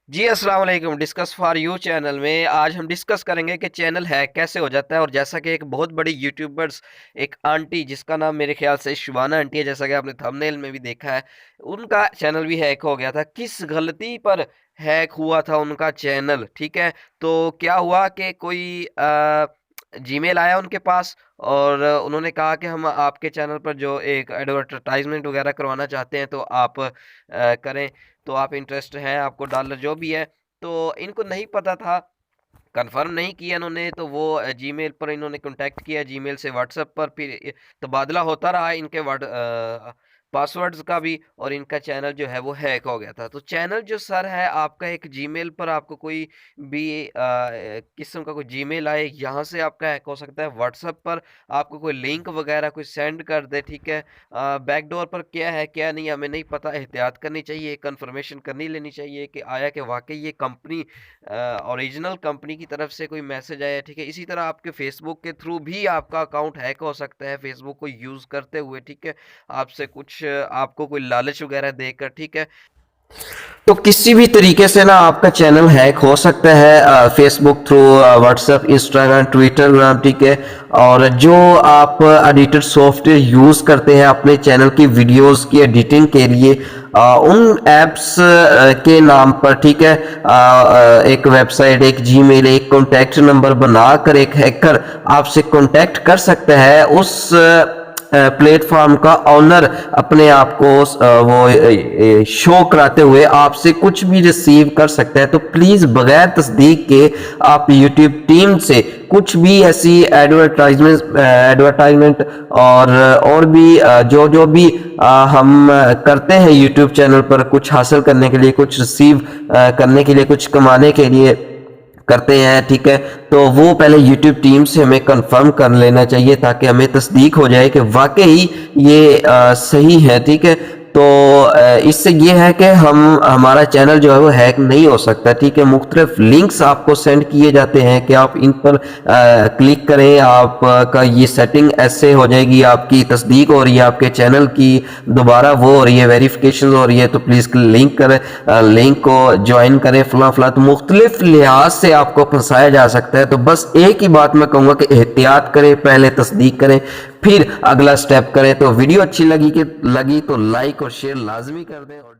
जी अस्सलाम वालेकुम। Discuss for you channel में आज हम डिस्कस करेंगे कि चैनल हैक कैसे हो जाता है। और जैसा कि एक बहुत बड़ी यूट्यूबर्स, एक आंटी जिसका नाम मेरे ख्याल से शिवाना आंटी है, जैसा कि आपने थंबनेल में भी देखा है, उनका चैनल भी हैक हो गया था। किस गलती पर हैक हुआ था उनका चैनल, ठीक है? तो क्या हुआ कि कोई जीमेल आया उनके पास और उन्होंने कहा कि हम आपके चैनल पर जो एक एडवर्टाइजमेंट वगैरह करवाना चाहते हैं तो आप करें। तो आप इंटरेस्ट हैं, आपको डॉलर जो भी है। तो इनको नहीं पता था, कंफर्म नहीं किया इन्होंने, तो वो जीमेल पर इन्होंने कांटेक्ट किया, जीमेल से व्हाट्सएप पर, फिर तबादला होता रहा इनके पासवर्ड्स का भी, और इनका चैनल जो है वो हैक हो गया था। तो चैनल जो सर है आपका, एक जीमेल पर आपको कोई भी किस्म का कोई जीमेल आए, यहाँ से आपका हैक हो सकता है। व्हाट्सएप पर आपको कोई लिंक वगैरह कोई सेंड कर दे, ठीक है? बैकडोर पर क्या है क्या नहीं हमें नहीं पता, एहतियात करनी चाहिए, कंफर्मेशन करनी लेनी चाहिए कि आया कि वाकई ये कंपनी ओरिजिनल कंपनी की तरफ से कोई मैसेज आया, ठीक है? इसी तरह आपके फेसबुक के थ्रू भी आपका अकाउंट हैक हो सकता है, फेसबुक को यूज़ करते हुए, ठीक है? आपसे कुछ आपको कोई लालच वगैरह देकर, ठीक है? तो किसी भी तरीके से ना आपका चैनल हैक हो सकता है, Facebook through, WhatsApp, Instagram, Twitter, ठीक है? और जो आप एडिटर सॉफ्टवेयर यूज़ करते हैं अपने चैनल की वीडियोस की एडिटिंग के लिए, उन एप्स के नाम पर, ठीक है, एक वेबसाइट, एक जीमेल, एक कॉन्टैक्ट नंबर बनाकर एक हैकर आपसे कॉन्टैक्ट कर सकता है। उस प्लेटफॉर्म का ऑनर अपने आप को वो शो कराते हुए आपसे कुछ भी रिसीव कर सकता है। तो प्लीज बगैर तस्दीक के आप यूट्यूब टीम से कुछ भी ऐसी एडवर्टाइजमेंट और भी जो जो भी हम करते हैं यूट्यूब चैनल पर, कुछ हासिल करने के लिए, कुछ रिसीव करने के लिए, कुछ कमाने के लिए करते हैं, ठीक है? तो वो पहले YouTube टीम से हमें कंफर्म कर लेना चाहिए ताकि हमें तस्दीक हो जाए कि वाकई ये सही है, ठीक है? तो इससे ये है कि हमारा चैनल जो है वो हैक नहीं हो सकता, ठीक है? मुख्तलिफ लिंक्स आपको सेंड किए जाते हैं कि आप इन पर क्लिक करें, आपका ये सेटिंग ऐसे हो जाएगी, आपकी तस्दीक हो रही है, आपके चैनल की दोबारा वो हो रही है, वेरिफिकेशन हो रही है, तो प्लीज़ लिंक करें, लिंक को ज्वाइन करें, फला फला। तो मुख्तलिफ लिहाज से आपको फंसाया जा सकता है। तो बस एक ही बात मैं कहूँगा कि एहतियात करें, पहले तस्दीक करें, फिर अगला स्टेप करें। तो वीडियो अच्छी लगी तो लाइक और शेयर लाजमी कर दें। और